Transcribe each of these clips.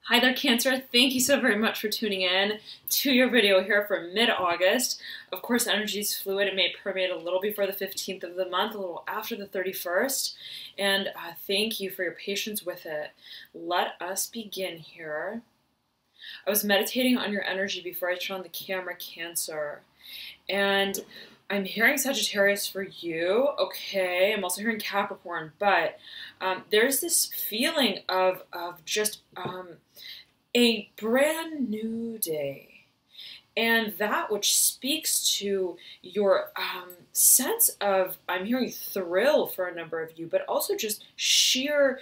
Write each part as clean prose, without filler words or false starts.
Hi there, Cancer. Thank you so very much for tuning in to your video here for mid-August. Of course, energy is fluid. It may permeate a little before the 15th of the month, a little after the 31st. And thank you for your patience with it. Let us begin here. I was meditating on your energy before I turned on the camera, Cancer. And I'm hearing Sagittarius for you, okay. I'm also hearing Capricorn, but there's this feeling of just a brand new day. And that which speaks to your sense of, I'm hearing thrill for a number of you, but also just sheer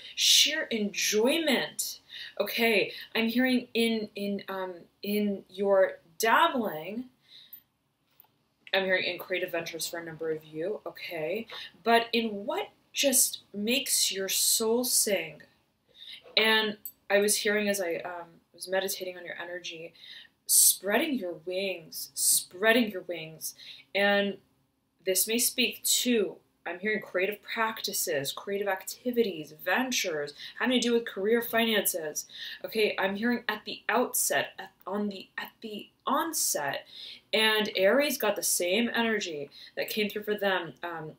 enjoyment. Okay, I'm hearing in your dabbling. I'm hearing in creative ventures for a number of you, okay? But in what just makes your soul sing? And I was hearing as I was meditating on your energy, spreading your wings, spreading your wings. And this may speak to, I'm hearing creative practices, creative activities, ventures, having to do with career finances. Okay, I'm hearing at the outset, at the onset, and Aries got the same energy that came through for them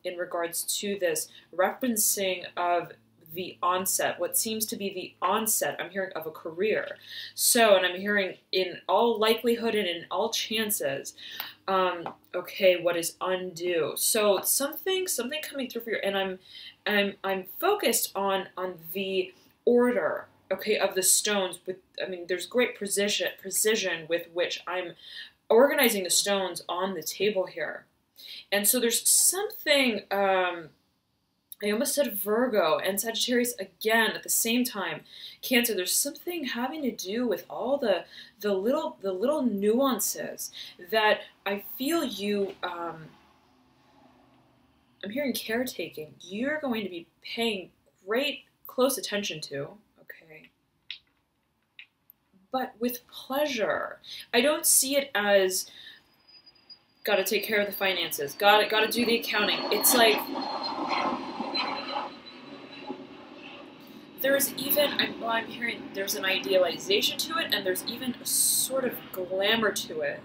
in regards to this referencing of the onset, what seems to be the onset, I'm hearing, of a career. So, and I'm hearing in all likelihood and in all chances, okay, what is undue? So something coming through for you, and I'm focused on the order, okay, of the stones. With, I mean, there's great precision with which I'm organizing the stones on the table here, and so there's something. I almost said Virgo and Sagittarius again at the same time. Cancer, there's something having to do with all the little nuances that I feel you, I'm hearing caretaking. You're going to be paying great close attention to, okay? But with pleasure. I don't see it as gotta take care of the finances, gotta do the accounting. It's like there's even, I'm hearing there's an idealization to it, and there's even a sort of glamour to it.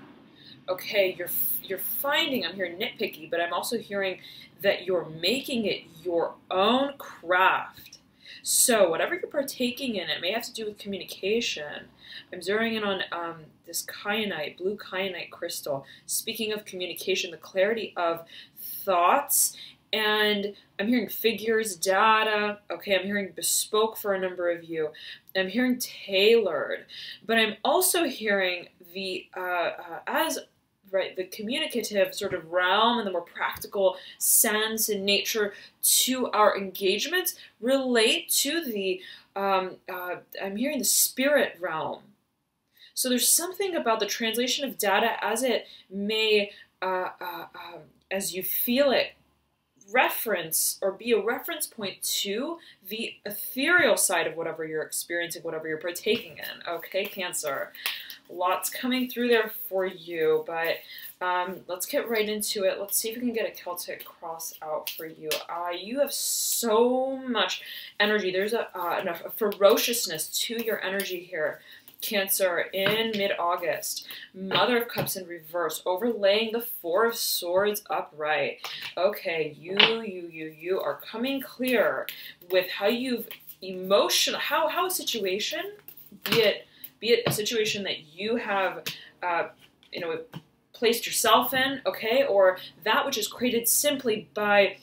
Okay, you're finding, I'm hearing nitpicky, but I'm also hearing that you're making it your own craft. So whatever you're partaking in, it may have to do with communication. I'm zeroing in on this kyanite, blue kyanite crystal. Speaking of communication, the clarity of thoughts, and I'm hearing figures, data, okay, I'm hearing bespoke for a number of you. I'm hearing tailored, but I'm also hearing the, the communicative sort of realm and the more practical sense and nature to our engagements relate to the, I'm hearing the spirit realm. So there's something about the translation of data as it may, as you feel it, reference or be a reference point to the ethereal side of whatever you're experiencing, whatever you're partaking in. Okay, Cancer. Lots coming through there for you, but let's get right into it. Let's see if we can get a Celtic cross out for you. You have so much energy. There's a ferociousness to your energy here, Cancer, in mid-August. Mother of Cups in reverse, overlaying the Four of Swords upright. Okay, you are coming clear with how you've how a situation, be it a situation that you have, placed yourself in, okay, or that which is created simply by,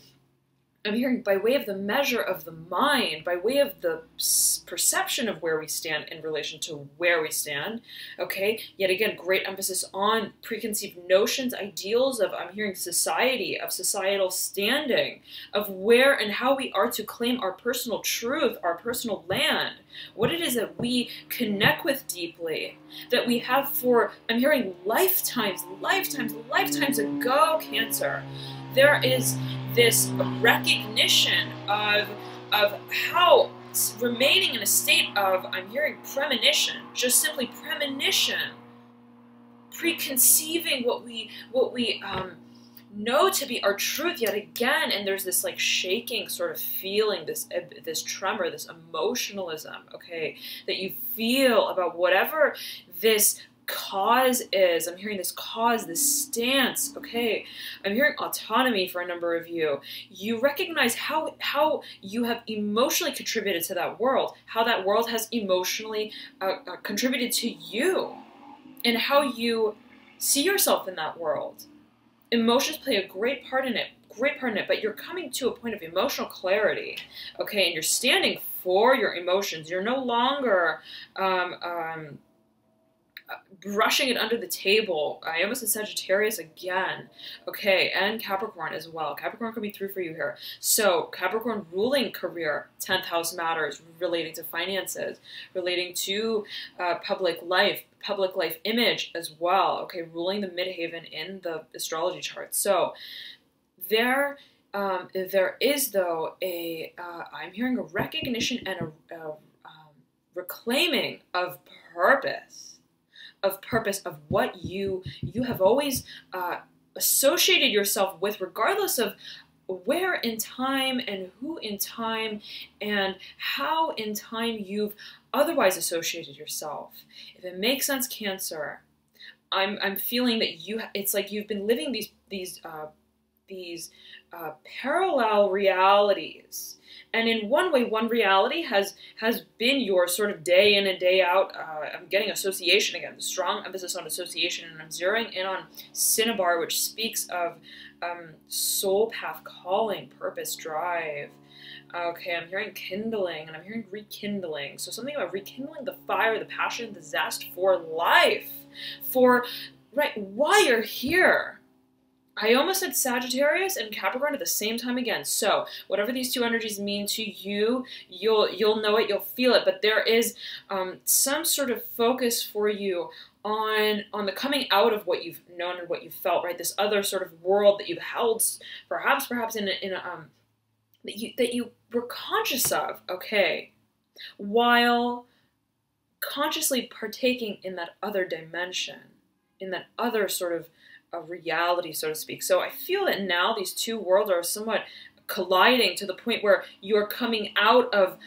I'm hearing by way of the measure of the mind, by way of the perception of where we stand in relation to where we stand, okay? Yet again, great emphasis on preconceived notions, ideals of, I'm hearing society, of societal standing, of where and how we are to claim our personal truth, our personal land, what it is that we connect with deeply, that we have for, I'm hearing lifetimes ago, Cancer. There is this recognition of how remaining in a state of, I'm hearing premonition, just simply premonition, preconceiving what we know to be our truth yet again. And there's this like shaking sort of feeling, this tremor, this emotionalism, okay, that you feel about whatever this cause is. I'm hearing this cause, this stance, okay. I'm hearing autonomy for a number of you. You recognize how you have emotionally contributed to that world, how that world has emotionally contributed to you, and how you see yourself in that world. Emotions play a great part in it, but you're coming to a point of emotional clarity, okay, and you're standing for your emotions. You're no longer brushing it under the table. I almost said Sagittarius again, okay, and Capricorn as well. Capricorn coming through for you here. So Capricorn ruling career, 10th house matters, relating to finances, relating to public life image as well, okay, ruling the midhaven in the astrology chart. So there is though I'm hearing a recognition and a reclaiming of purpose, of what you have always associated yourself with, regardless of where in time and who in time and how in time you've otherwise associated yourself. If it makes sense, Cancer, I'm feeling that it's like you've been living these parallel realities. And in one way, one reality has been your sort of day in and day out. I'm getting association again, strong emphasis on association, and I'm zeroing in on Cinnabar, which speaks of soul path calling, purpose, drive. Okay, I'm hearing kindling, and I'm hearing rekindling. So something about rekindling the fire, the passion, the zest for life, for why you're here. I almost said Sagittarius and Capricorn at the same time again. So whatever these two energies mean to you, you'll know it, you'll feel it. But there is some sort of focus for you on the coming out of what you've known and what you've felt, right? This other sort of world that you've held, perhaps in a that you were conscious of, okay, while consciously partaking in that other dimension, in that other sort of a reality, so to speak. So I feel that now these two worlds are somewhat colliding to the point where you're coming out of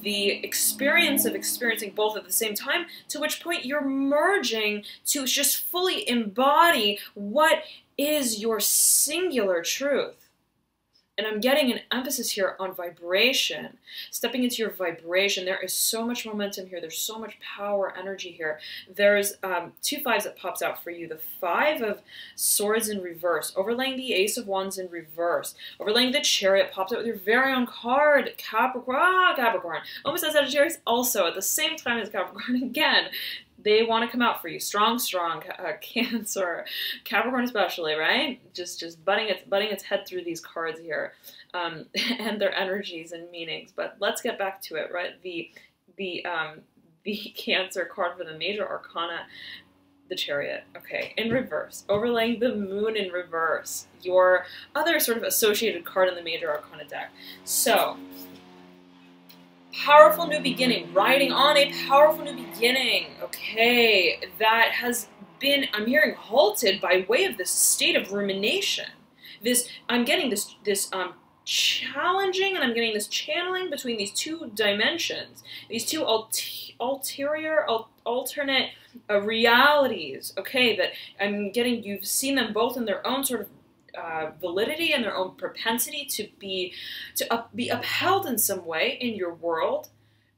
the experience of experiencing both at the same time, to which point you're merging to just fully embody what is your singular truth. And I'm getting an emphasis here on vibration, stepping into your vibration. There is so much momentum here. There's so much power, energy here. There's 2 5s that pops out for you. The 5 of Swords in reverse, overlaying the Ace of Wands in reverse, overlaying the Chariot, pops out with your very own card, Capricorn. Almost as Sagittarius also at the same time as Capricorn again. They want to come out for you, strong, Cancer, Capricorn especially, right? Just butting its head through these cards here, and their energies and meanings. But let's get back to it, right? The Cancer card for the major arcana, the Chariot, okay, in reverse, overlaying the Moon in reverse, your other sort of associated card in the major arcana deck. So, powerful new beginning, riding on a powerful new beginning, okay, that has been, I'm hearing, halted by way of this state of rumination. I'm getting this challenging, and I'm getting this channeling between these two dimensions, these two alternate realities, okay, that I'm getting, you've seen them both in their own sort of validity and their own propensity to be upheld in some way in your world,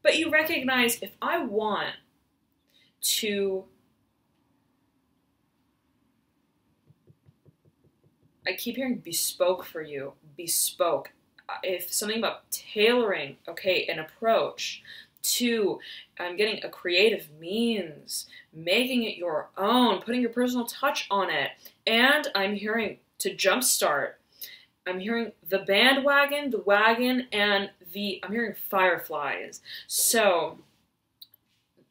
but you recognize, if I want to, I keep hearing bespoke for you, bespoke. If something about tailoring, okay, an approach to, I'm getting a creative means, making it your own, putting your personal touch on it, and I'm hearing to jumpstart. I'm hearing the bandwagon, the wagon, and I'm hearing fireflies. So,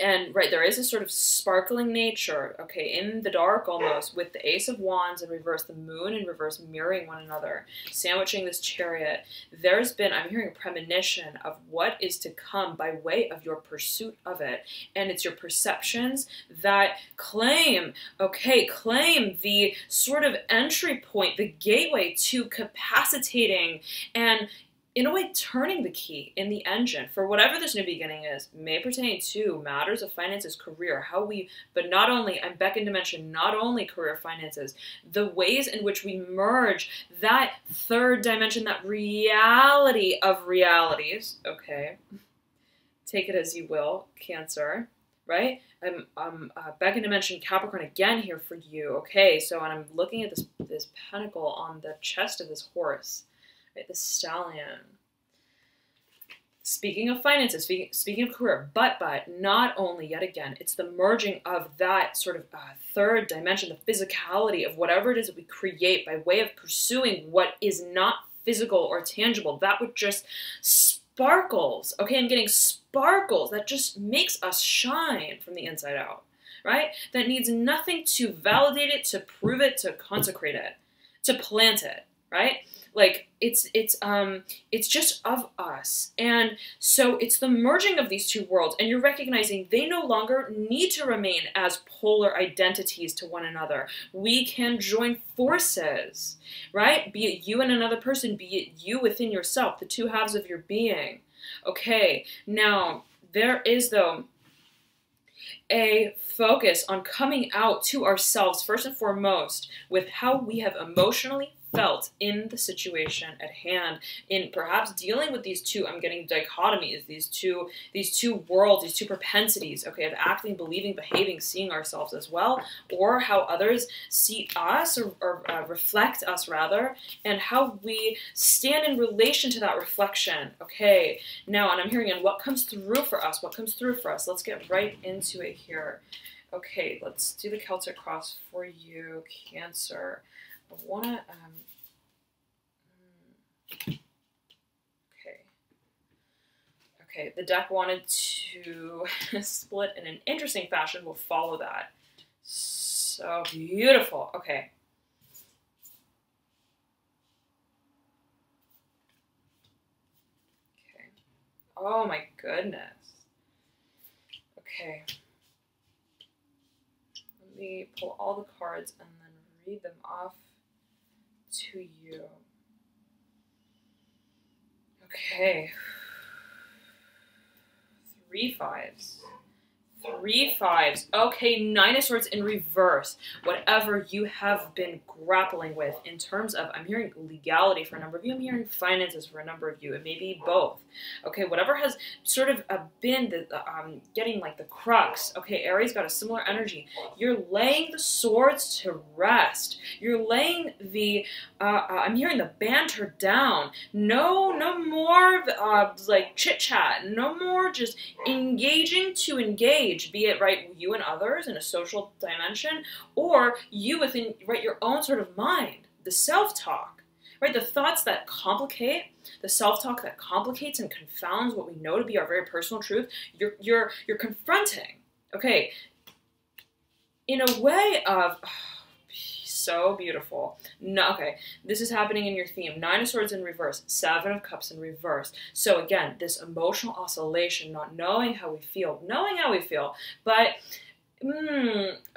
And right, there is a sort of sparkling nature, okay, in the dark almost, with the Ace of Wands in reverse, the Moon in reverse, mirroring one another, sandwiching this Chariot. There's been, I'm hearing a premonition of what is to come by way of your pursuit of it. And it's your perceptions that claim the sort of entry point, the gateway to capacitating and, in a way, turning the key in the engine for whatever this new beginning is, may pertain to matters of finances, career, but not only, I'm beckoned to mention not only career finances, the ways in which we merge that third dimension, that reality of realities, okay, take it as you will, Cancer, right? I'm beckoned to mention Capricorn again here for you, okay, so when I'm looking at this pentacle on the chest of this horse, right, the stallion. Speaking of finances, speaking of career, but not only, yet again, it's the merging of that sort of third dimension, the physicality of whatever it is that we create by way of pursuing what is not physical or tangible, that which just sparkles, okay, and getting sparkles, that just makes us shine from the inside out, right? That needs nothing to validate it, to prove it, to consecrate it, to plant it, right? Like, it's just of us. And so it's the merging of these two worlds, and you're recognizing they no longer need to remain as polar identities to one another. We can join forces, right? Be it you and another person, be it you within yourself, the two halves of your being. Okay, now, there is, though, a focus on coming out to ourselves, first and foremost, with how we have emotionally felt in the situation at hand, in perhaps dealing with these two, I'm getting dichotomies, these two worlds, these two propensities, okay, of acting, believing, behaving, seeing ourselves as well, or how others see us, or reflect us rather, and how we stand in relation to that reflection, okay. Now, and I'm hearing in what comes through for us, let's get right into it here. Okay, let's do the Celtic cross for you, Cancer. I want to, okay, the deck wanted to split in an interesting fashion. We'll follow that. So beautiful. Okay. Okay. Oh my goodness. Okay. Let me pull all the cards and then read them off to you. Okay. 3 5s. 3 5s. Okay, 9 of Swords in reverse. Whatever you have been grappling with in terms of, I'm hearing legality for a number of you, I'm hearing finances for a number of you. It may be both. Okay, whatever has sort of been the, getting like the crux. Okay, Aries got a similar energy. You're laying the swords to rest. You're laying the, I'm hearing the banter down. No more like chit chat. No more just engaging to engage. Be it, right, you and others in a social dimension, or you within, right, your own sort of mind, the self-talk, right, the thoughts that complicate, the self-talk that complicates and confounds what we know to be our very personal truth, you're confronting, okay, in a way of, so beautiful. No, okay, this is happening in your theme. 9 of Swords in reverse, 7 of Cups in reverse. So again, this emotional oscillation, not knowing how we feel, but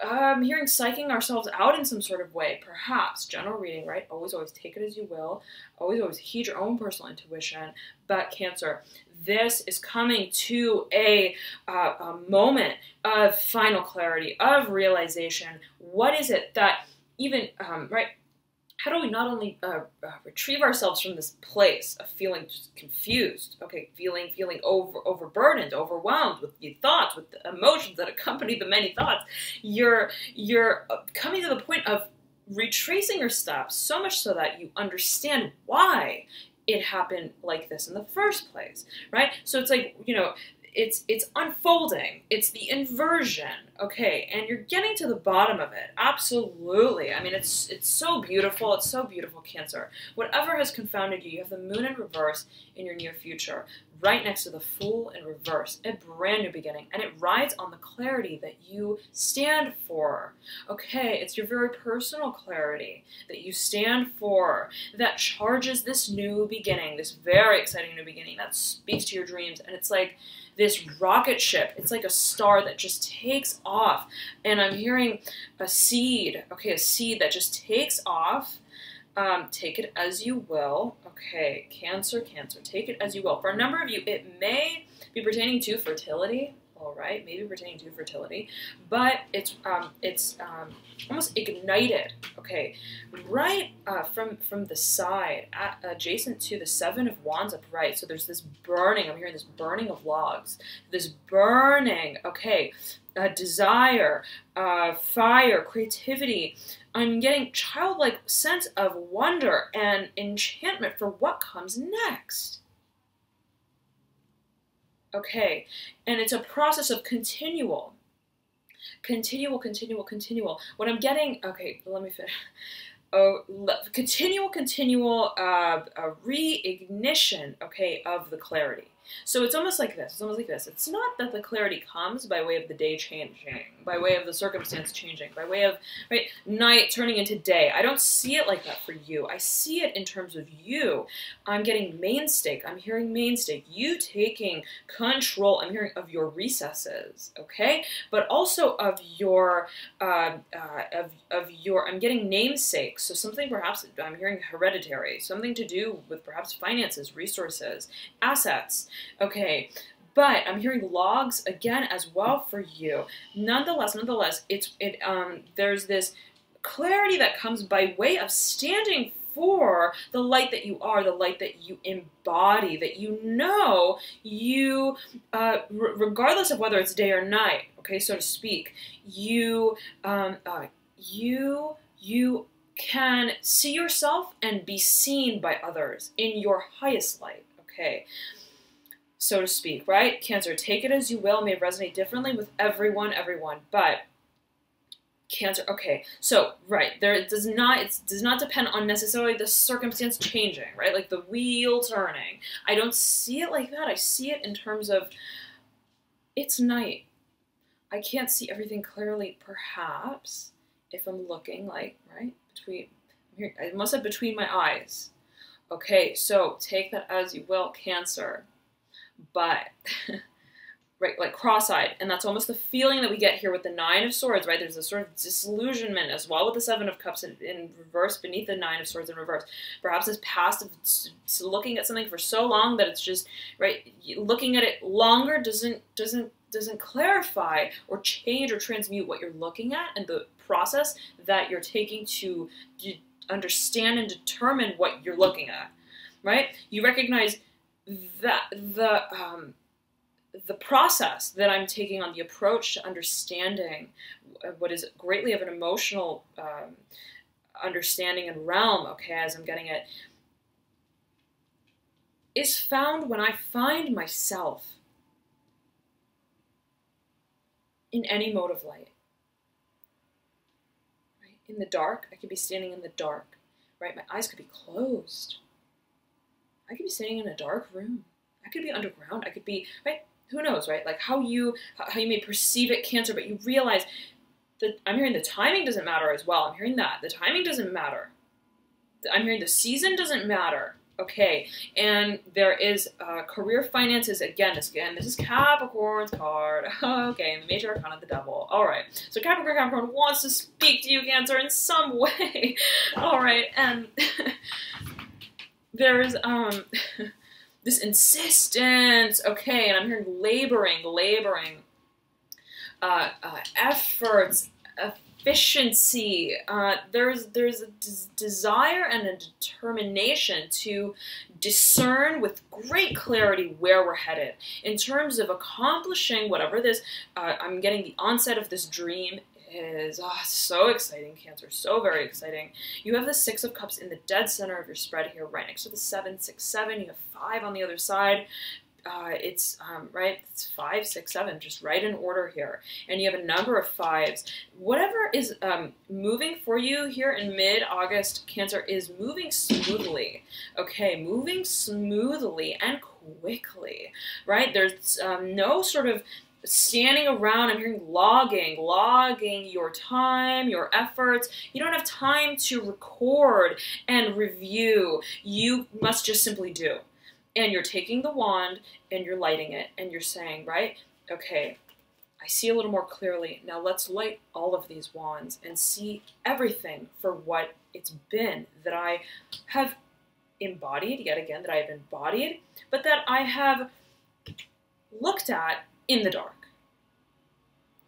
I'm hearing psyching ourselves out in some sort of way, perhaps. General reading, right? Always take it as you will. Always heed your own personal intuition. But Cancer, this is coming to a moment of final clarity, of realization. What is it that even, right, how do we not only retrieve ourselves from this place of feeling just confused, okay, feeling overburdened, overwhelmed with the thoughts, with the emotions that accompany the many thoughts. You're coming to the point of retracing your steps, so much so that you understand why it happened like this in the first place, right? So it's like, you know, it's unfolding. It's the inversion, okay? And you're getting to the bottom of it. Absolutely. I mean, it's so beautiful. It's so beautiful, Cancer. Whatever has confounded you, you have the moon in reverse in your near future, right next to the Fool in reverse, a brand new beginning, and it rides on the clarity that you stand for. Okay, it's your very personal clarity that you stand for that charges this new beginning, this very exciting new beginning that speaks to your dreams, and it's like this rocket ship. It's like a star that just takes off, and I'm hearing a seed, okay, a seed that just takes off. Take it as you will. Okay, Cancer, take it as you will. For a number of you, it may be pertaining to fertility. All right, maybe pertaining to fertility, but it's almost ignited. Okay, right from the side, adjacent to the Seven of Wands upright. So there's this burning. I'm hearing this burning of logs. This burning. Okay, desire, fire, creativity. I'm getting childlike sense of wonder and enchantment for what comes next. Okay, and it's a process of continual. What I'm getting, okay, let me finish. Continual reignition, okay, of the clarity. So it's almost like this. It's not that the clarity comes by way of the day changing, by way of the circumstance changing, by way of night turning into day. I don't see it like that for you. I see it in terms of you. I'm getting main stake. I'm hearing main stake. You taking control. I'm hearing of your recesses, okay, but also of your I'm getting namesake. So something perhaps I'm hearing hereditary, something to do with perhaps finances, resources, assets. Okay, but I'm hearing logs again as well for you. Nonetheless, there's this clarity that comes by way of standing for the light that you are, the light that you embody, that you know you, regardless of whether it's day or night, okay, so to speak, you can see yourself and be seen by others in your highest light, okay, so to speak, right? Cancer, take it as you will, may resonate differently with everyone, but Cancer, okay, so, right, it does not depend on necessarily the circumstance changing, right, like the wheel turning. I don't see it like that. I see it in terms of, it's night. I can't see everything clearly, perhaps, if I'm looking, like, right, I must have between my eyes. Okay, so take that as you will, Cancer. But, right, like cross-eyed, and that's almost the feeling that we get here with the Nine of Swords, right? There's a sort of disillusionment as well with the Seven of Cups in reverse beneath the Nine of Swords in reverse. Perhaps this past of looking at something for so long that it's just, right, looking at it longer doesn't clarify or change or transmute what you're looking at and the process that you're taking to understand and determine what you're looking at, right? You recognize that the process that I'm taking on, the approach to understanding what is greatly of an emotional understanding and realm, okay, as I'm getting it, is found when I find myself in any mode of light. Right? In the dark, I could be standing in the dark, right? My eyes could be closed. I could be sitting in a dark room. I could be underground. I could be, right? Who knows, right? Like how you may perceive it, Cancer, but you realize that I'm hearing the timing doesn't matter as well. I'm hearing that. The timing doesn't matter. I'm hearing the season doesn't matter. Okay, and there is career finances. Again, this is Capricorn's card. Okay, and the major arcana, the devil. All right, so Capricorn wants to speak to you, Cancer, in some way. All right, and there's this insistence. Okay, and I'm hearing laboring, efforts, efficiency. There's a desire and a determination to discern with great clarity where we're headed in terms of accomplishing whatever this. I'm getting the onset of this dream is so exciting, Cancer, so very exciting. You have the Six of Cups in the dead center of your spread here, right next to the 7, 6, 7. You have 5 on the other side. right, it's 5, 6, 7, just right in order here. And you have a number of 5s. Whatever is moving for you here in mid-August, Cancer, is moving smoothly, okay? Moving smoothly and quickly, right? There's no sort of standing around. I'm hearing logging your time, your efforts. You don't have time to record and review. You must just simply do. And you're taking the wand and you're lighting it and you're saying, right, okay, I see a little more clearly. Now let's light all of these wands and see everything for what it's been that I have embodied, yet again, that I have embodied, but that I have looked at in the dark.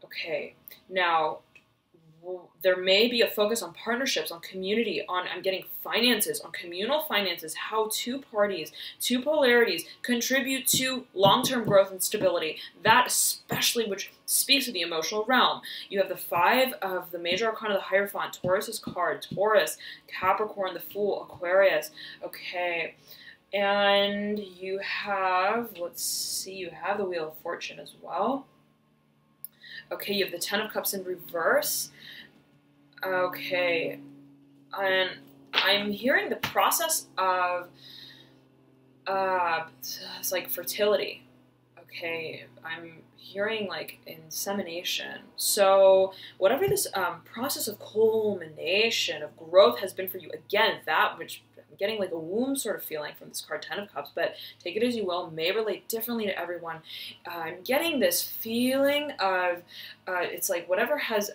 Okay, now there may be a focus on partnerships, on community, on I'm getting finances, on communal finances, how two parties, two polarities contribute to long-term growth and stability. That especially, which speaks to the emotional realm. You have the 5 of the major arcana, the Hierophant, Taurus's card, Taurus, Capricorn, the Fool, Aquarius. Okay, and you have, let's see, you have the Wheel of Fortune as well. Okay, you have the 10 of Cups in reverse. Okay, and I'm hearing the process of it's like fertility. Okay, I'm hearing like insemination. So whatever this process of culmination, of growth has been for you, again, that which I'm getting like a womb sort of feeling from this card, 10 of Cups, but take it as you will, may relate differently to everyone. I'm getting this feeling of, it's like whatever has,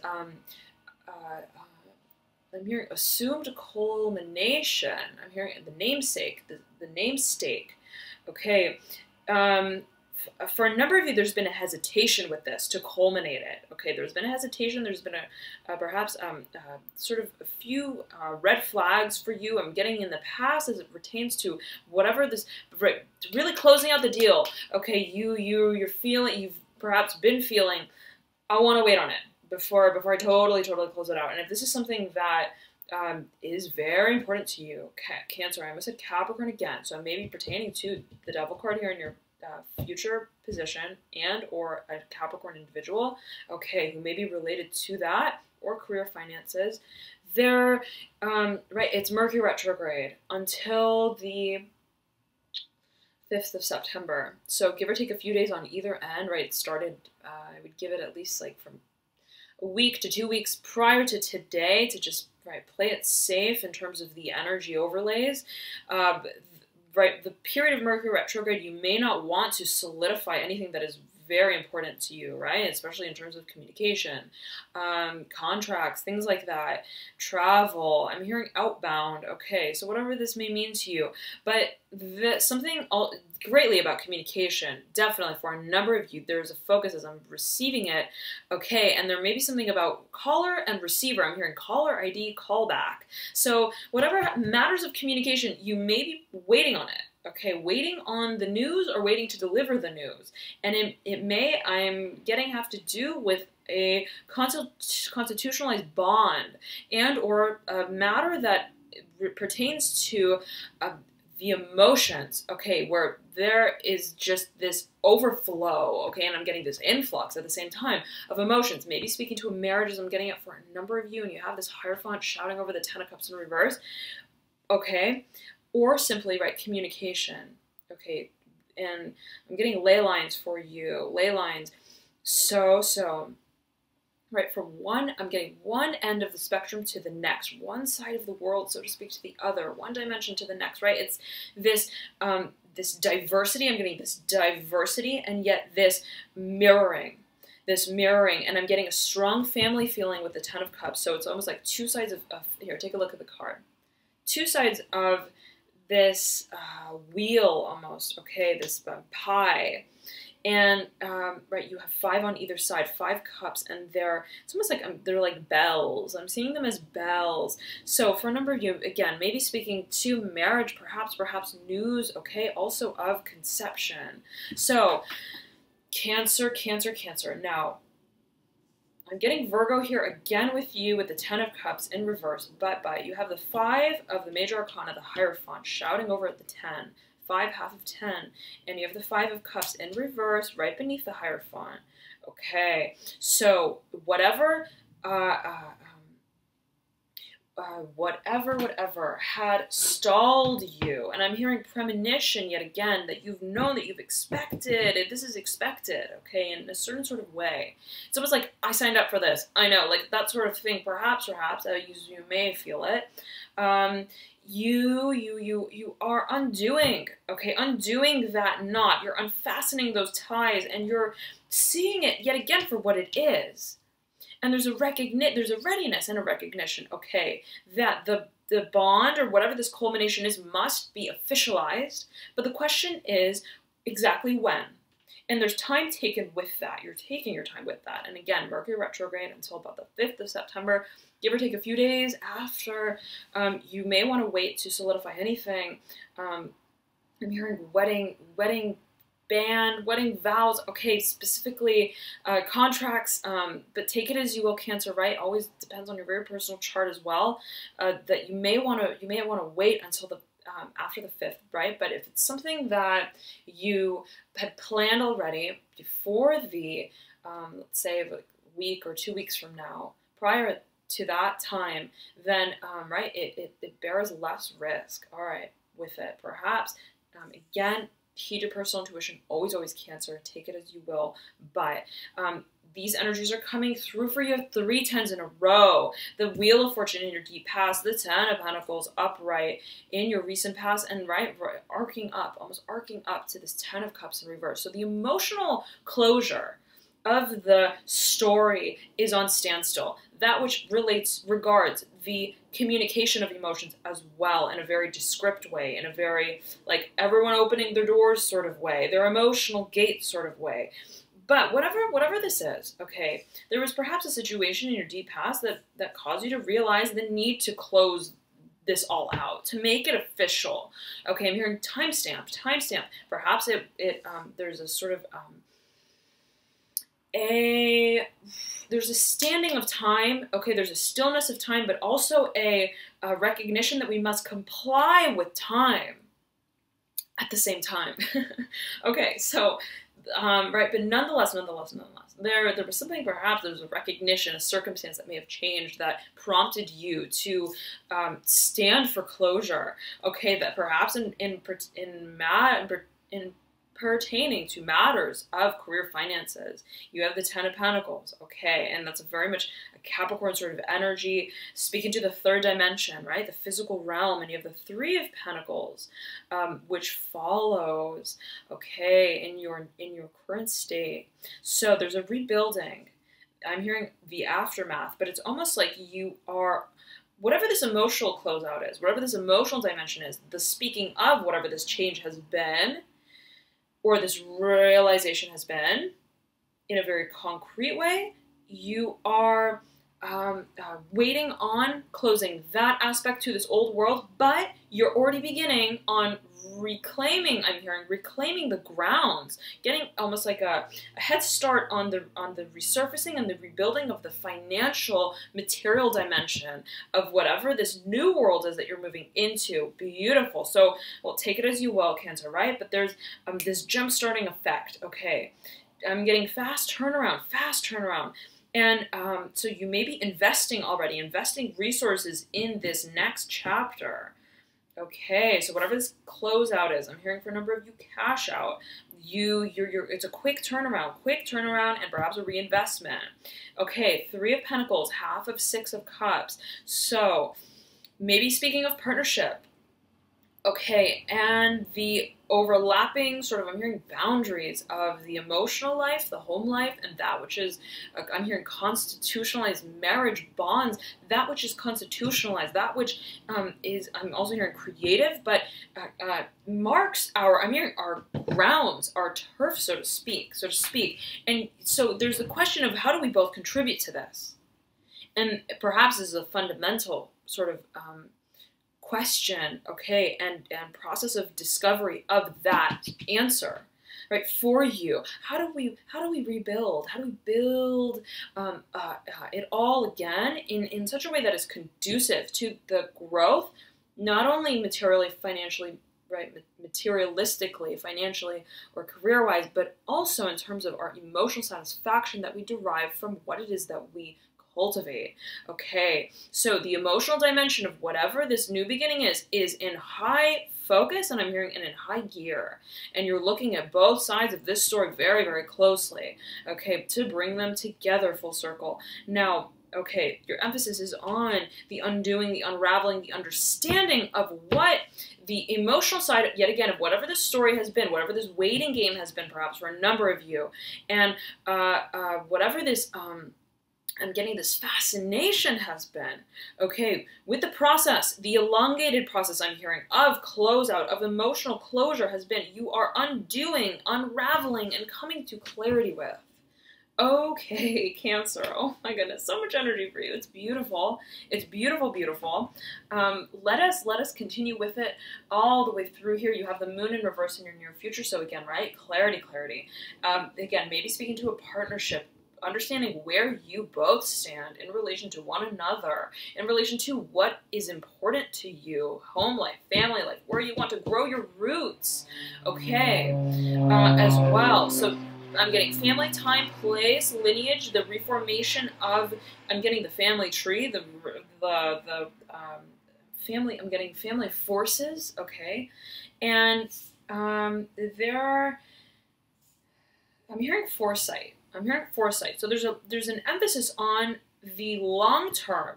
I'm hearing assumed culmination. I'm hearing the namesake, the namestake. Okay. For a number of you, there's been a hesitation with this to culminate it. Okay, there's been a hesitation. There's been perhaps sort of a few red flags for you. I'm getting in the past as it pertains to whatever this, right, really closing out the deal. Okay, you're feeling, you've perhaps been feeling, I want to wait on it before I totally close it out. And if this is something that is very important to you, Cancer, I almost said Capricorn again, so it may be pertaining to the Devil card here in your future position and or a Capricorn individual, okay, who may be related to that, or career finances. They're, right, it's Mercury retrograde until the 5th of September. So give or take a few days on either end, right? It started, I would give it at least like from a week to 2 weeks prior to today to just, right, play it safe in terms of the energy overlays. Right, the period of Mercury retrograde, you may not want to solidify anything that is very important to you, right? Especially in terms of communication, contracts, things like that, travel. I'm hearing outbound. Okay, so whatever this may mean to you, but something greatly about communication, definitely for a number of you, there's a focus as I'm receiving it. Okay, and there may be something about caller and receiver. I'm hearing caller ID, callback. So whatever matters of communication, you may be waiting on it. Okay, waiting on the news or waiting to deliver the news. And it may, I'm getting, have to do with a constitutionalized bond and or a matter that pertains to the emotions, okay, where there is just this overflow, okay, and I'm getting this influx at the same time of emotions, maybe speaking to a marriage as I'm getting it for a number of you, and you have this Hierophant shouting over the 10 of Cups in reverse, okay, or simply, right, communication, okay, and I'm getting ley lines for you, ley lines, so, right, from one, I'm getting one end of the spectrum to the next, one side of the world, so to speak, to the other, one dimension to the next, right? It's this, this diversity, I'm getting this diversity, and yet this mirroring, and I'm getting a strong family feeling with the 10 of Cups, so it's almost like two sides of here, take a look at the card. Two sides of this wheel almost, okay, this pie. And, right, you have 5 on either side, 5 cups, and it's almost like they're like bells. I'm seeing them as bells. So for a number of you, again, maybe speaking to marriage, perhaps news, okay, also of conception. So Cancer. Now, I'm getting Virgo here again with you with the 10 of Cups in reverse, but you have the 5 of the major arcana, the Hierophant, shouting over at the 10. 5, half of 10, and you have the 5 of Cups in reverse right beneath the Hierophant. Okay, so whatever whatever had stalled you, and I'm hearing premonition yet again, that you've known, that you've expected, this is expected, okay, in a certain sort of way. It's almost like, I signed up for this, I know, like that sort of thing, perhaps, you may feel it. You are undoing, okay, undoing that knot, you're unfastening those ties, and you're seeing it yet again for what it is. And there's a readiness and a recognition, okay, that the bond or whatever this culmination is must be officialized, but the question is exactly when. And there's time taken with that. You're taking your time with that. And again, Mercury retrograde until about the 5th of September, give or take a few days after. You may want to wait to solidify anything. I'm hearing wedding band, wedding vows, okay, specifically contracts, but take it as you will, Cancer, right? Always depends on your very personal chart as well. That you may want to wait until the after the 5th, right? But if it's something that you had planned already before the let's say a week or 2 weeks from now, prior to that time, then right, it bears less risk. All right, with it, perhaps again. Heed your personal intuition, always, Cancer, take it as you will, but these energies are coming through for you. 3 10s in a row. The Wheel of Fortune in your deep past, the 10 of Pentacles upright in your recent past, and right, arcing up, almost arcing up to this 10 of Cups in reverse. So the emotional closure of the story is on standstill. That which regards the communication of emotions as well, in a very descript way, in a very, like, everyone opening their doors sort of way, their emotional gate sort of way. But whatever this is, okay, there was perhaps a situation in your deep past that caused you to realize the need to close this all out, to make it official. Okay, I'm hearing timestamp. Perhaps there's a sort of there's a standing of time, okay, there's a stillness of time, but also a recognition that we must comply with time at the same time. Okay, so, right, but nonetheless, there was something, perhaps there was a recognition, a circumstance that may have changed that prompted you to stand for closure, okay, that perhaps in pertaining to matters of career finances, you have the 10 of Pentacles, okay, and that's very much a Capricorn sort of energy, speaking to the 3rd dimension, right, the physical realm, and you have the 3 of Pentacles, which follows, okay, in your current state. So there's a rebuilding. I'm hearing the aftermath, but it's almost like you are, whatever this emotional closeout is, whatever this emotional dimension is, the speaking of whatever this change has been, or this realization has been, in a very concrete way, you are waiting on closing that aspect to this old world, but you're already beginning on reclaiming, I'm hearing, reclaiming the grounds, getting almost like a head start on the resurfacing and the rebuilding of the financial, material dimension of whatever this new world is that you're moving into. Beautiful. So, well, take it as you will, Cancer, right? But there's this jump-starting effect, okay? I'm getting fast turnaround. And so you may be investing resources in this next chapter. Okay, so whatever this closeout is, I'm hearing for a number of you cash out. It's a quick turnaround, and perhaps a reinvestment. Okay, 3 of Pentacles, half of 6 of Cups. So maybe speaking of partnership. Okay, and the overlapping sort of, I'm hearing boundaries of the emotional life, the home life, and that which is, I'm hearing constitutionalized marriage bonds, that which is constitutionalized, that which is, I'm also hearing creative, but marks I'm hearing our grounds, our turf, so to speak. And so there's the question of how do we both contribute to this? And perhaps this is a fundamental sort of question, okay, and process of discovery of that answer, right, for you. How do we rebuild? How do we build it all again in such a way that is conducive to the growth, not only materially, financially, right, materialistically, financially, or career-wise, but also in terms of our emotional satisfaction that we derive from what it is that we cultivate. Okay, so the emotional dimension of whatever this new beginning is in high focus, and I'm hearing in high gear, and you're looking at both sides of this story very, very closely, okay, to bring them together full circle. Now, okay, your emphasis is on the undoing, the unraveling, the understanding of what the emotional side, yet again, of whatever this story has been, whatever this waiting game has been, perhaps for a number of you, and whatever this, I'm getting this fascination has been, okay, with the process, the elongated process I'm hearing of closeout, of emotional closure has been, you are undoing, unraveling, and coming to clarity with. Okay, Cancer. Oh my goodness, so much energy for you. It's beautiful. It's beautiful, beautiful. Let us continue with it all the way through here. You have the moon in reverse in your near future. So again, right? Clarity, clarity. Again, maybe speaking to a partnership, understanding where you both stand in relation to one another, in relation to what is important to you, home life, family life, where you want to grow your roots, okay, as well. So I'm getting family, time, place, lineage, the reformation of, I'm getting the family tree, the family, I'm getting family forces, okay, and I'm hearing foresight. I'm hearing foresight. So there's an emphasis on the long-term,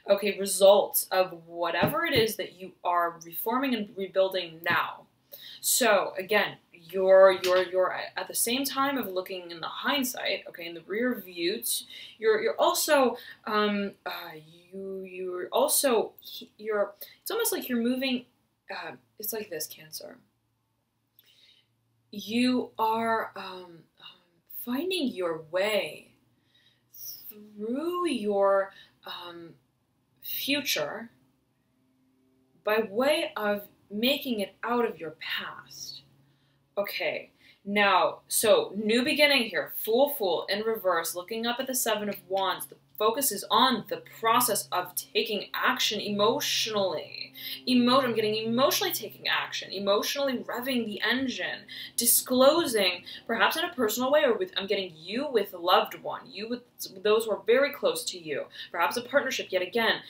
okay, results of whatever it is that you are reforming and rebuilding now. So again, you're at the same time of looking in the hindsight, okay, in the rear view, you're also you're also it's almost like you're moving. It's like this, Cancer. You are finding your way through your future by way of making it out of your past. Okay, now, so new beginning here, Fool in reverse, looking up at the Seven of Wands. The focus is on the process of taking action emotionally. I'm getting emotionally taking action, emotionally revving the engine, disclosing, perhaps in a personal way, or I'm getting you with a loved one, you with those who are very close to you, perhaps a partnership, yet again,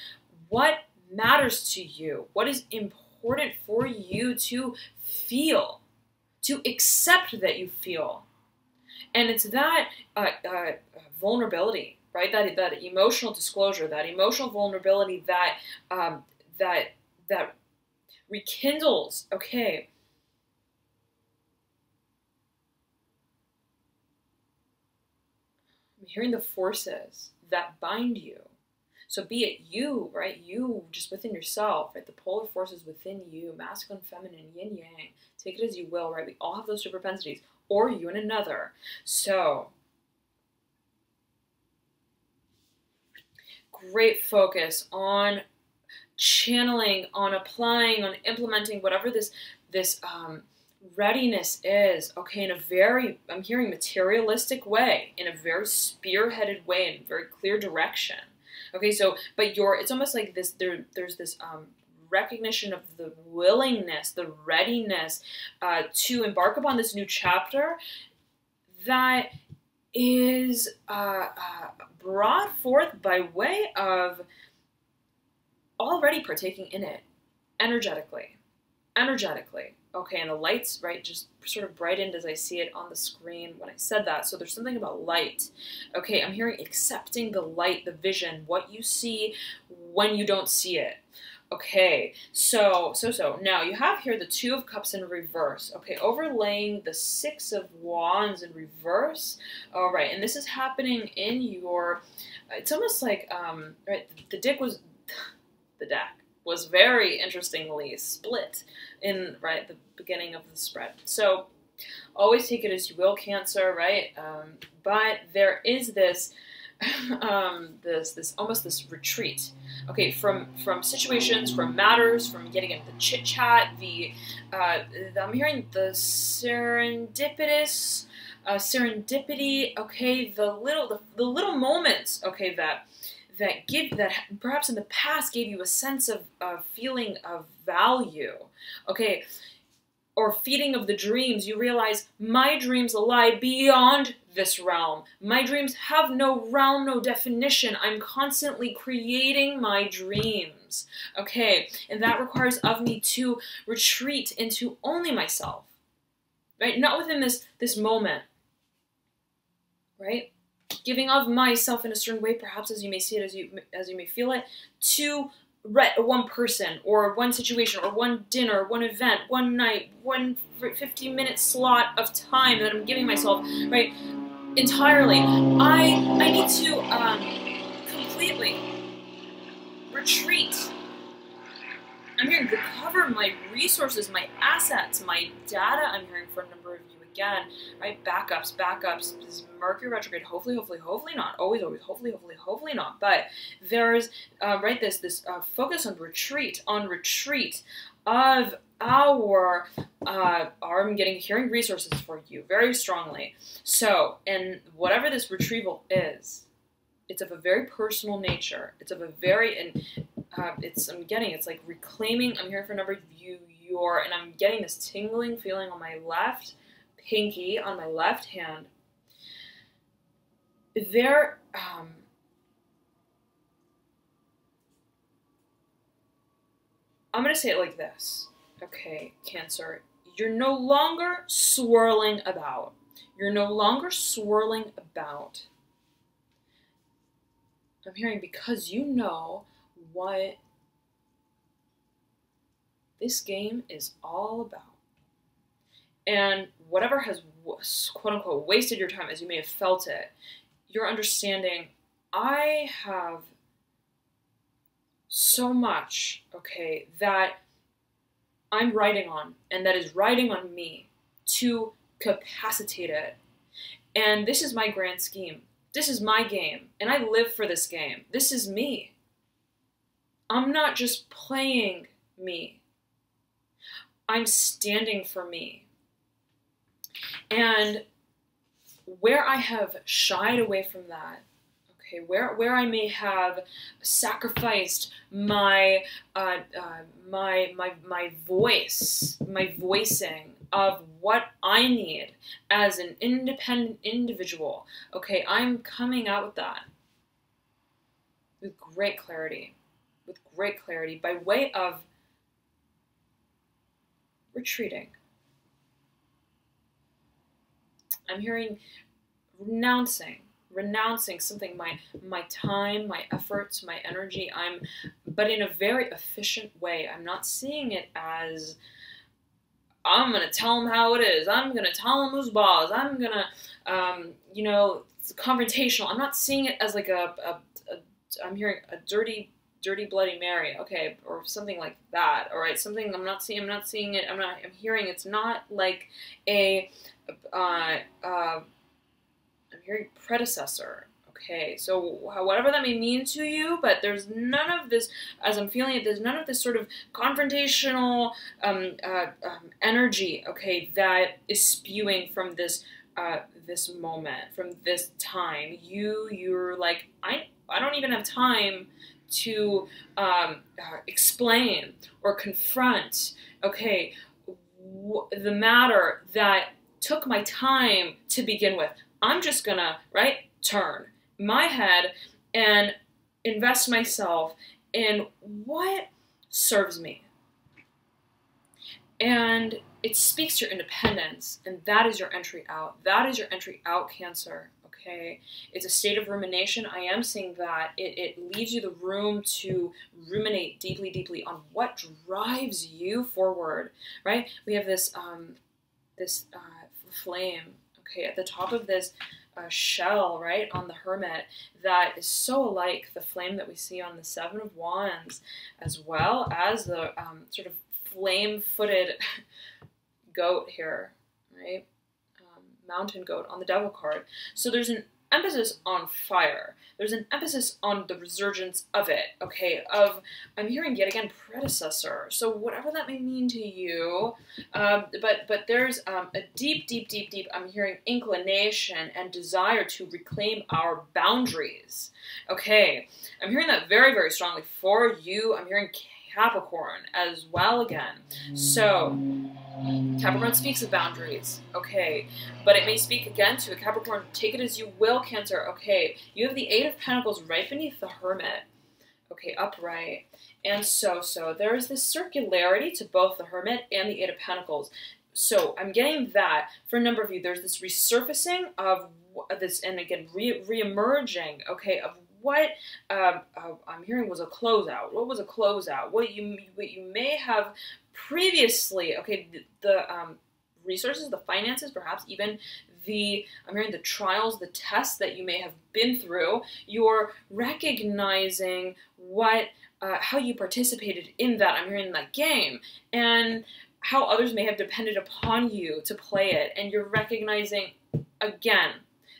what matters to you, what is important for you to feel, to accept that you feel. And it's that vulnerability, right? That emotional disclosure, that emotional vulnerability that that rekindles, okay. I'm hearing the forces that bind you. So be it you, right? You just within yourself, right? The polar forces within you, masculine, feminine, yin, yang. Take it as you will, right? We all have those two propensities, or you and another. So great focus on channeling, on applying, on implementing whatever this readiness is, okay, in a very, I'm hearing materialistic way, in a very spearheaded way, in a very clear direction. Okay, so, but it's almost like this, there's this recognition of the willingness, the readiness to embark upon this new chapter that is brought forth by way of already partaking in it energetically. Okay, and the lights, right, just sort of brightened as I see it on the screen when I said that. So there's something about light. Okay, I'm hearing accepting the light, the vision, what you see when you don't see it. Okay, so now you have here the Two of Cups in reverse. Okay, overlaying the Six of Wands in reverse. All right, and this is happening in your, it's almost like, right, the deck was very interestingly split in, right, the beginning of the spread. So always take it as you will, Cancer, right? But there is this, this retreat, okay, from situations, from matters, from getting into the chit chat, I'm hearing the serendipity, okay, the little moments, okay, that perhaps in the past gave you a sense of feeling of value, okay. or feeding of the dreams, you realize my dreams lie beyond this realm. My dreams have no realm, no definition. I'm constantly creating my dreams. Okay, and that requires of me to retreat into only myself, right? Not within this moment, right? Giving of myself in a certain way, perhaps as you may see it, as you may feel it, to one person or one situation or one dinner, one event, one night, one 15-minute slot of time that I'm giving myself, right? Entirely. I need to completely retreat. I'm hearing recover my resources, my assets, my data. I'm hearing for a number of you again, right? Backups. This is Mercury retrograde. Hopefully not. Always, hopefully not. But there's right this focus on retreat of our I'm hearing resources for you very strongly. So, and whatever this retrieval is, it's of a very personal nature. It's of a very it's like reclaiming. I'm hearing for a number of you, and I'm getting this tingling feeling on my left pinky, on my left hand. There, I'm going to say it like this. Okay, Cancer, you're no longer swirling about. I'm hearing because you know what this game is all about. And whatever has, quote unquote, wasted your time, as you may have felt it, you're understanding, I have so much, okay, that I'm writing on, and that is writing on me to capacitate it. And this is my grand scheme. This is my game, and I live for this game. This is me. I'm not just playing me. I'm standing for me. And where I have shied away from that, okay, where I may have sacrificed my my voice, my voicing of what I need as an independent individual, okay, I'm coming out with that with great clarity, by way of retreating. I'm hearing renouncing something, my time, my efforts, my energy, but in a very efficient way. I'm not seeing it as, I'm going to tell them how it is. I'm going to tell them who's boss. I'm going to, it's confrontational. I'm not seeing it as like I'm hearing a dirty Bloody Mary, okay, or something like that. All right, something I'm not seeing it. I'm hearing it's not like I'm hearing predecessor. Okay, so whatever that may mean to you, but there's none of this, as I'm feeling it, there's none of this sort of confrontational energy, okay, that is spewing from this this moment, from this time. You're like, I don't even have time to explain or confront, okay, the matter that took my time to begin with. I'm just gonna, right, turn my head and invest myself in what serves me. And it speaks to your independence, and that is your entry out. That is your entry out, Cancer. Okay, it's a state of rumination. I am seeing that it leaves you the room to ruminate deeply on what drives you forward. Right? We have this flame. Okay, at the top of this shell, right, on the Hermit, that is so like the flame that we see on the Seven of Wands, as well as the sort of flame-footed goat here, right? Mountain goat on the Devil card. So there's an emphasis on fire. There's an emphasis on the resurgence of it, okay, I'm hearing yet again predecessor. So whatever that may mean to you, but there's a deep, I'm hearing inclination and desire to reclaim our boundaries, okay. I'm hearing that very, very strongly for you. I'm hearing Capricorn as well again. So Capricorn speaks of boundaries, okay, but it may speak again to a Capricorn, take it as you will, Cancer, okay. You have the Eight of Pentacles right beneath the Hermit, okay, upright. And so there's this circularity to both the Hermit and the Eight of Pentacles. So I'm getting that for a number of you. There's this resurfacing of this, and again, re-emerging, okay, of what I'm hearing was a closeout. What was a closeout? What you may have previously, okay, the resources, the finances, perhaps even I'm hearing the trials, the tests that you may have been through. You're recognizing what, how you participated in that. I'm hearing that game, and how others may have depended upon you to play it. And you're recognizing, again,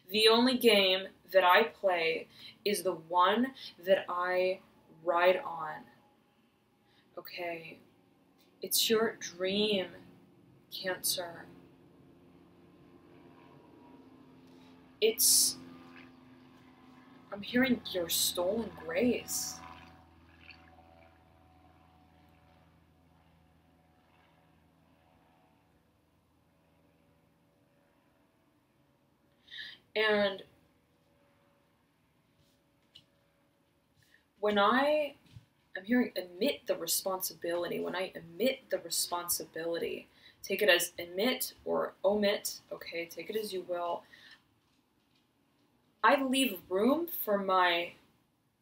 the only game that I play is the one that I ride on. Okay. It's your dream, Cancer. I'm hearing your stolen grace. And when I'm hearing admit the responsibility, when I admit the responsibility, take it as admit or omit, okay, take it as you will. I leave room for my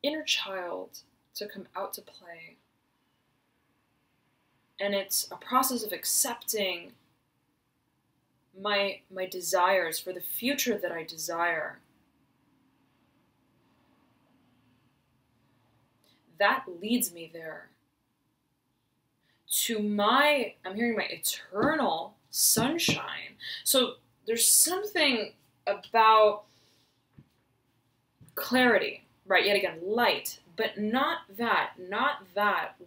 inner child to come out to play. And it's a process of accepting my desires for the future that I desire. That leads me there to I'm hearing my eternal sunshine. So there's something about clarity, right? Yet again, light, but not that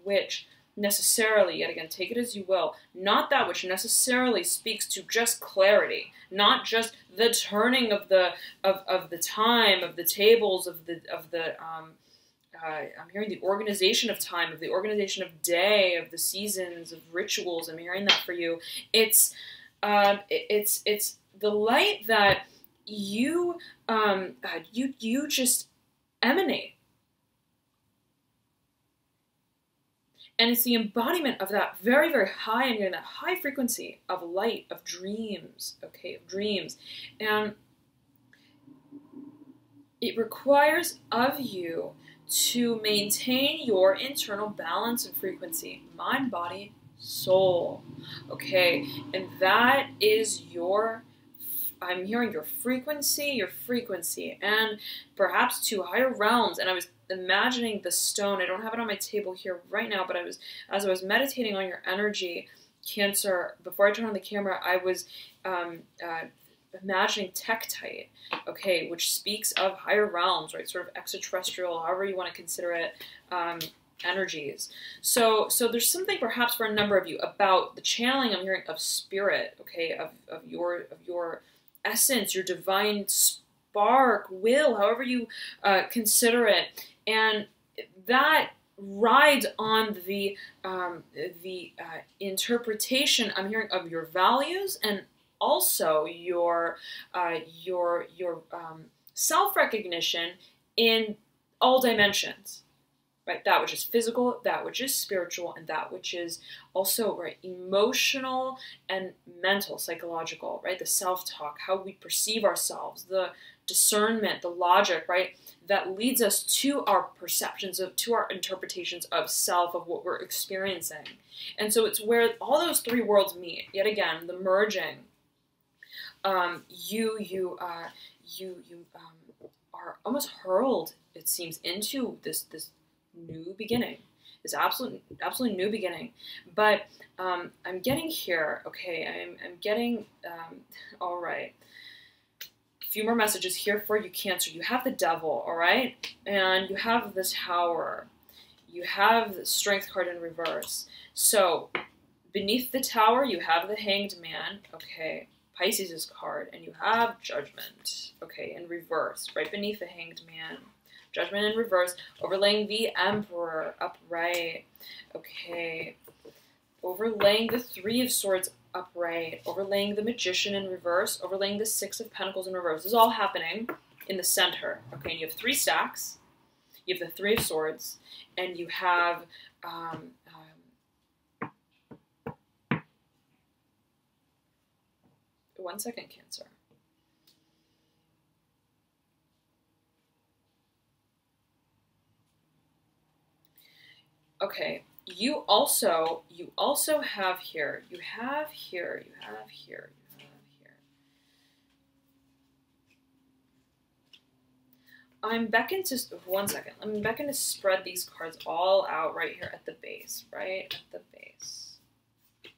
which necessarily, yet again, take it as you will, not that which necessarily speaks to just clarity, not just the turning of the time, of the tables, I'm hearing the organization of time, of the organization of day, of the seasons, of rituals. I'm hearing that for you. It's the light that you just emanate. And it's the embodiment of that very, very high, I'm hearing that high frequency of light, of dreams, okay, of dreams. And it requires of you to maintain your internal balance and frequency, mind, body, soul, okay? And that is I'm hearing your frequency, and perhaps to higher realms. And I was imagining the stone. I don't have it on my table here right now, but as I was meditating on your energy, Cancer, before I turned on the camera, I was imagining tektite, okay, which speaks of higher realms, right, sort of extraterrestrial, however you want to consider it, energies. So there's something perhaps for a number of you about the channeling I'm hearing of spirit, okay, of your essence, your divine spark, will, however you consider it, and that rides on the interpretation I'm hearing of your values, and also your self-recognition in all dimensions, right? That which is physical, that which is spiritual, and that which is also, right, emotional and mental, psychological, right? The self-talk, how we perceive ourselves, the discernment, the logic, right? That leads us to our perceptions to our interpretations of self, of what we're experiencing. And so it's where all those three worlds meet. Yet again, the merging. You are almost hurled, it seems, into this new beginning, this absolute new beginning. But I'm getting here, okay, I'm getting, all right, a few more messages here for you, Cancer. You have the Devil, all right, and you have the Tower. You have the Strength card in reverse. So beneath the Tower, you have the Hanged Man, okay, Pisces' card, and you have Judgment, okay, in reverse, right beneath the Hanged Man. Judgment in reverse, overlaying the Emperor upright. Okay. Overlaying the Three of Swords upright, overlaying the Magician in reverse, overlaying the Six of Pentacles in reverse. This is all happening in the center. Okay, and you have 3 stacks. You have the Three of Swords, and you have 1 second, Cancer. Okay, you also have here, you have here. I'm beckoning to, 1 second, I'm beckoning to spread these cards all out right here at the base, right? At the base. Okay.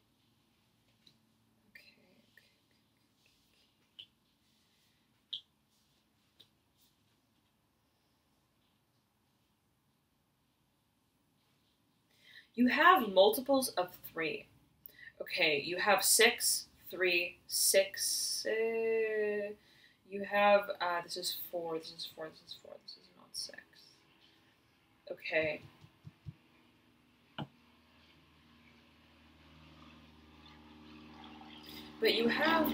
You have multiples of 3. Okay, you have 6, 3, 6. You have, this is 4, this is 4, this is 4, this is not 6. Okay. But you have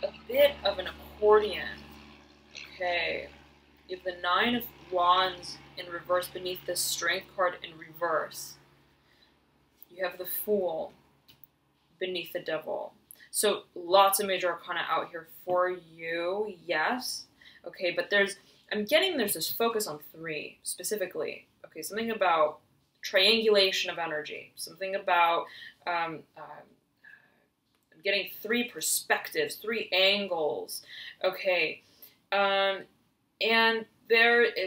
a bit of an accordion. Okay. You have the 9 of Wands in reverse beneath the Strength card in reverse. You have the Fool beneath the Devil. So lots of major arcana out here for you, yes. Okay, but I'm getting there's this focus on 3 specifically. Okay, something about triangulation of energy. Something about, I'm getting 3 perspectives, 3 angles. Okay, and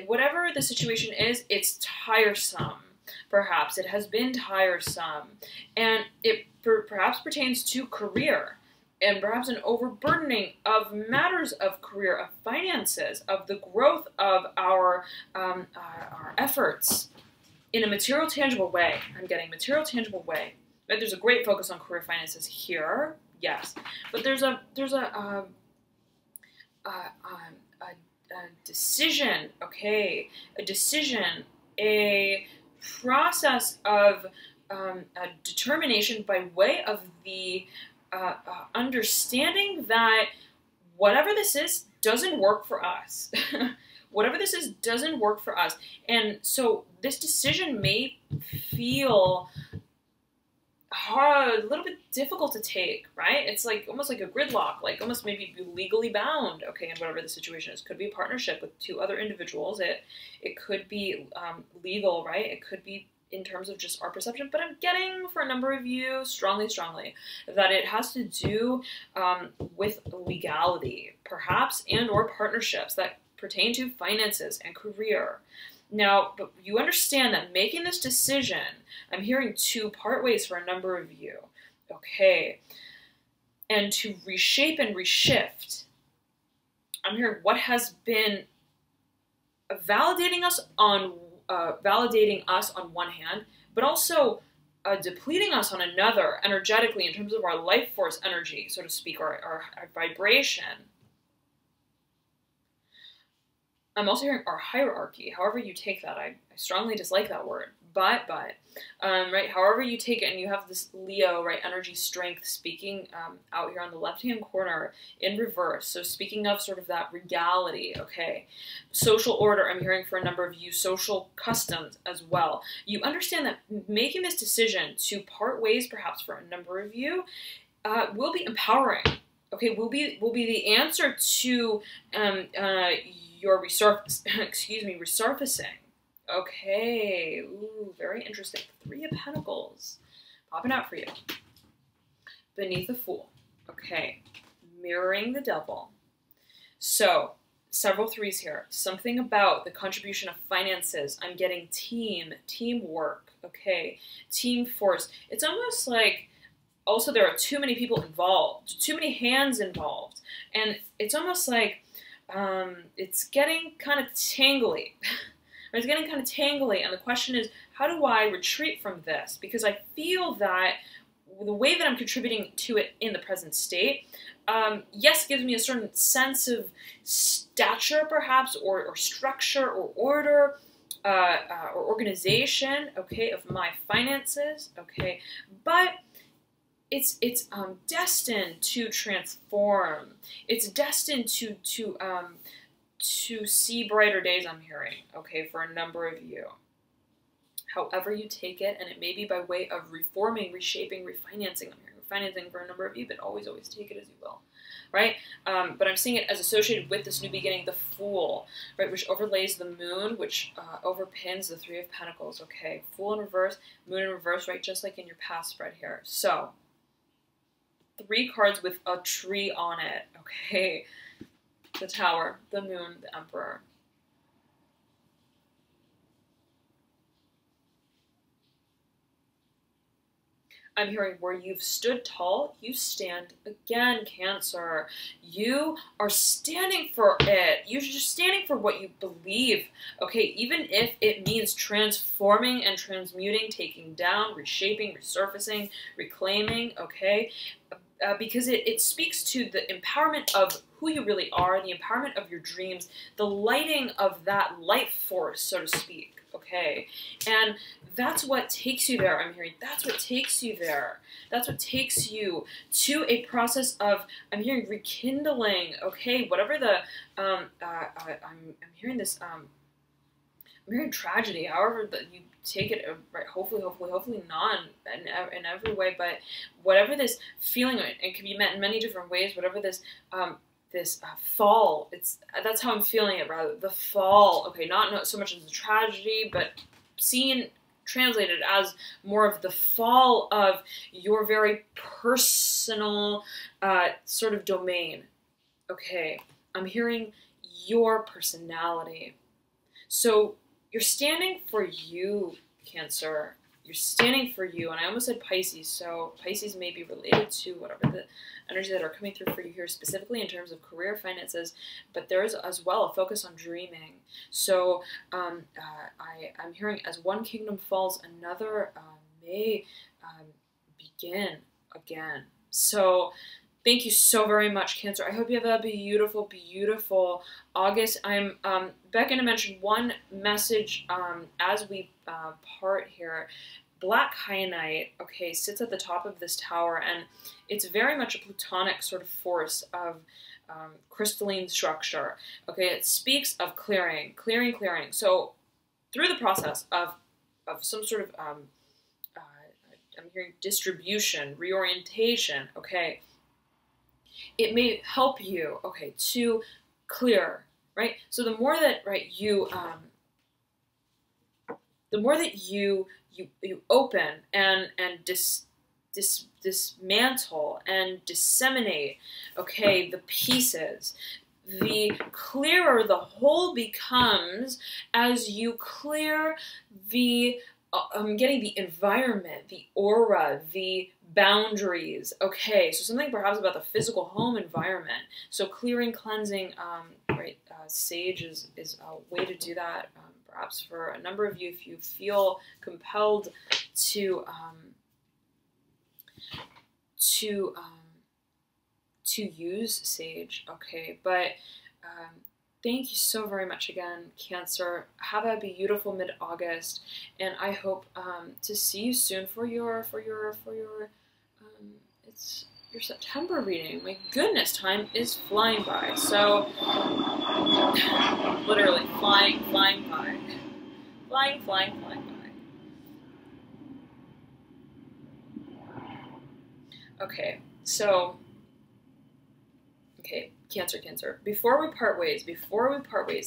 whatever the situation is, it's tiresome. Perhaps it has been tiresome, and it perhaps pertains to career, and perhaps an overburdening of matters of career, of finances, of the growth of our efforts in a material, tangible way. I'm getting material, tangible way. But there's a great focus on career finances here, yes, but there's a decision, okay, a decision, a process of determination by way of the understanding that whatever this is doesn't work for us. Whatever this is doesn't work for us. And so this decision may feel hard, a little bit difficult to take, right? It's like almost like a gridlock, like almost maybe legally bound, okay, in whatever the situation is. Could be a partnership with 2 other individuals. It could be legal, right? It could be in terms of just our perception, but I'm getting for a number of you strongly that it has to do with legality, perhaps, and or partnerships that pertain to finances and career. Now, but you understand that making this decision, I'm hearing to part ways for a number of you, okay, and to reshape and reshift. I'm hearing what has been validating us on one hand, but also depleting us on another energetically in terms of our life force energy, so to speak, our vibration. I'm also hearing our hierarchy, however you take that. I strongly dislike that word, but, right, however you take it, and you have this Leo, right, energy strength speaking out here on the left-hand corner in reverse, so speaking of sort of that regality, okay. Social order, I'm hearing for a number of you, social customs as well. You understand that making this decision to part ways, perhaps for a number of you, will be empowering, okay, will be the answer to your resurfacing. Okay, ooh, very interesting. 3 of Pentacles popping out for you. Beneath the Fool. Okay, mirroring the Devil. So, several 3s here. Something about the contribution of finances. I'm getting teamwork, okay, team force. It's almost like also there are too many people involved, too many hands involved. And it's almost like it's getting kind of tangly. It's getting kind of tangly, and the question is, how do I retreat from this? Because I feel that the way that I'm contributing to it in the present state, yes, it gives me a certain sense of stature, perhaps, or structure, or order, or organization, okay, of my finances, okay, but it's destined to transform. It's destined to see brighter days, I'm hearing, okay, for a number of you. However you take it, and it may be by way of reforming, reshaping, refinancing. I'm hearing refinancing for a number of you, but always take it as you will, right? But I'm seeing it as associated with this new beginning, the Fool, right, which overlays the Moon, which overpins the Three of Pentacles, okay? Fool in reverse, Moon in reverse, right, just like in your past spread here. So, 3 cards with a tree on it, okay? The Tower, the Moon, the Emperor. I'm hearing where you've stood tall, you stand again, Cancer. You are standing for it. You're just standing for what you believe, okay? Even if it means transforming and transmuting, taking down, reshaping, resurfacing, reclaiming, okay? Because it speaks to the empowerment of who you really are, the empowerment of your dreams, the lighting of that light force, so to speak, okay? And that's what takes you there, I'm hearing. That's what takes you there. That's what takes you to a process of, I'm hearing, rekindling, okay? Whatever the, I'm hearing this, I'm hearing tragedy, however that you take it, right, hopefully not in every way, but whatever this feeling, it can be met in many different ways, whatever this, fall, that's how I'm feeling it, rather, the fall, okay, not so much as a tragedy, but seen, translated as more of the fall of your very personal sort of domain, okay? I'm hearing your personality. So you're standing for you, Cancer. You're standing for you. And I almost said Pisces, so Pisces may be related to whatever the energies that are coming through for you here, specifically in terms of career, finances, but there is as well a focus on dreaming. So I'm hearing as one kingdom falls, another may begin again. So thank you so very much, Cancer. I hope you have a beautiful, beautiful August. I'm going to mention one message as we part here. Black kyanite, okay, sits at the top of this tower, and it's very much a plutonic sort of force of crystalline structure. Okay, it speaks of clearing. So through the process of some sort of, I'm hearing distribution, reorientation, okay, it may help you, okay, to clear, right? So the more that, right, you open and dismantle and disseminate, okay, the pieces, the clearer the whole becomes as you clear the, getting the environment, the aura, the boundaries, okay, so something perhaps about the physical home environment. So clearing, cleansing, right, sage is a way to do that, perhaps for a number of you, if you feel compelled to use sage, okay, but thank you so very much again, Cancer. Have a beautiful mid-August, and I hope to see you soon for your it's your September reading. My goodness, time is flying by. So literally flying by, flying by. Okay, so okay. Cancer. Before we part ways,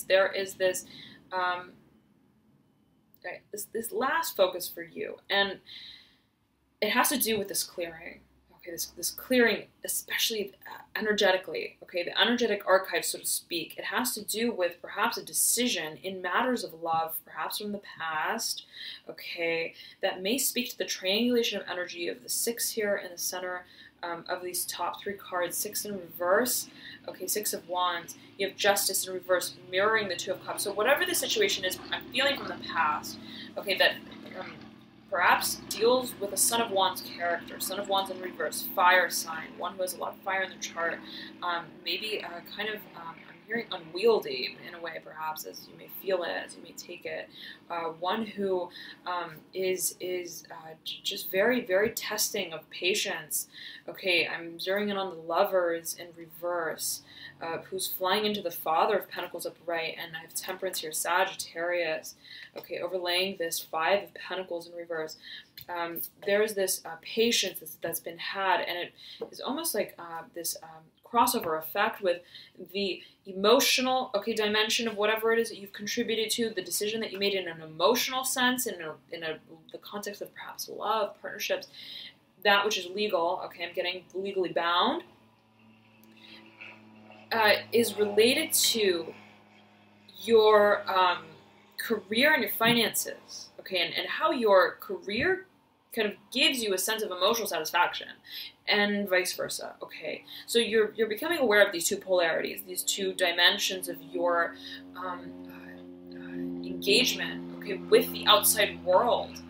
there is this, okay, this last focus for you, and it has to do with this clearing. Okay, this clearing, especially energetically. Okay, the energetic archive, so to speak. It has to do with perhaps a decision in matters of love, perhaps from the past. Okay, that may speak to the triangulation of energy of the 6 here in the center. Of these top 3 cards, 6 in reverse, okay, 6 of Wands, you have Justice in reverse, mirroring the 2 of Cups. So whatever the situation is, I'm feeling from the past, okay, that perhaps deals with a Son of Wands character. Son of Wands in reverse, fire sign, one who has a lot of fire in their chart. Maybe kind of, I'm hearing unwieldy in a way, perhaps, as you may feel it, as you may take it. One who is just very, very testing of patience. Okay, I'm zeroing in on the Lovers in reverse, who's flying into the Father of Pentacles upright, and I have Temperance here, Sagittarius. Okay, overlaying this Five of Pentacles in reverse. There's this patience that's been had, and it is almost like this crossover effect with the emotional, dimension of whatever it is that you've contributed to, the decision that you made in an emotional sense, in the context of perhaps love, partnerships, that which is legal. Okay, I'm getting legally bound. Is related to your career and your finances, okay, and how your career kind of gives you a sense of emotional satisfaction, and vice versa. Okay, so you're becoming aware of these two polarities, these two dimensions of your engagement, okay, with the outside world.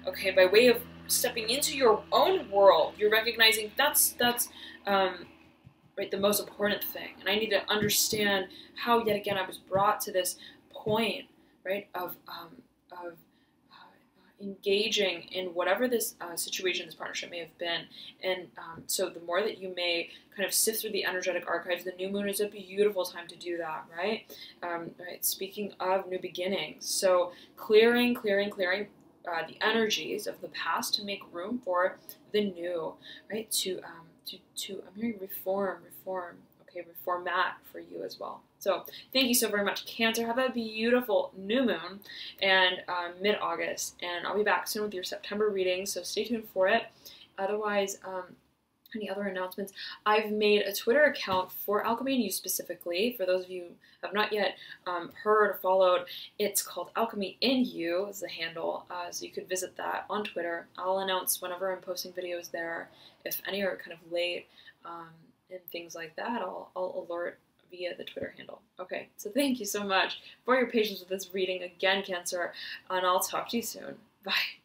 Okay, by way of stepping into your own world, you're recognizing that's right, the most important thing. And I need to understand how, yet again, I was brought to this point, right, of engaging in whatever this situation, this partnership may have been. And so the more that you may kind of sift through the energetic archives, the new moon is a beautiful time to do that, right? Right. Speaking of new beginnings, so clearing the energies of the past to make room for the new, right? I'm hearing reform, okay, reformat for you as well. So thank you so very much, Cancer. Have a beautiful new moon and mid-August, and I'll be back soon with your September reading, so stay tuned for it. Otherwise, any other announcements? I've made a Twitter account for Alchemy and You specifically. For those of you who have not yet heard or followed, it's called Alchemy in You is the handle, so you could visit that on Twitter. I'll announce whenever I'm posting videos there. If any are kind of late and things like that, I'll alert via the Twitter handle. Okay, so thank you so much for your patience with this reading again, Cancer, and I'll talk to you soon. Bye.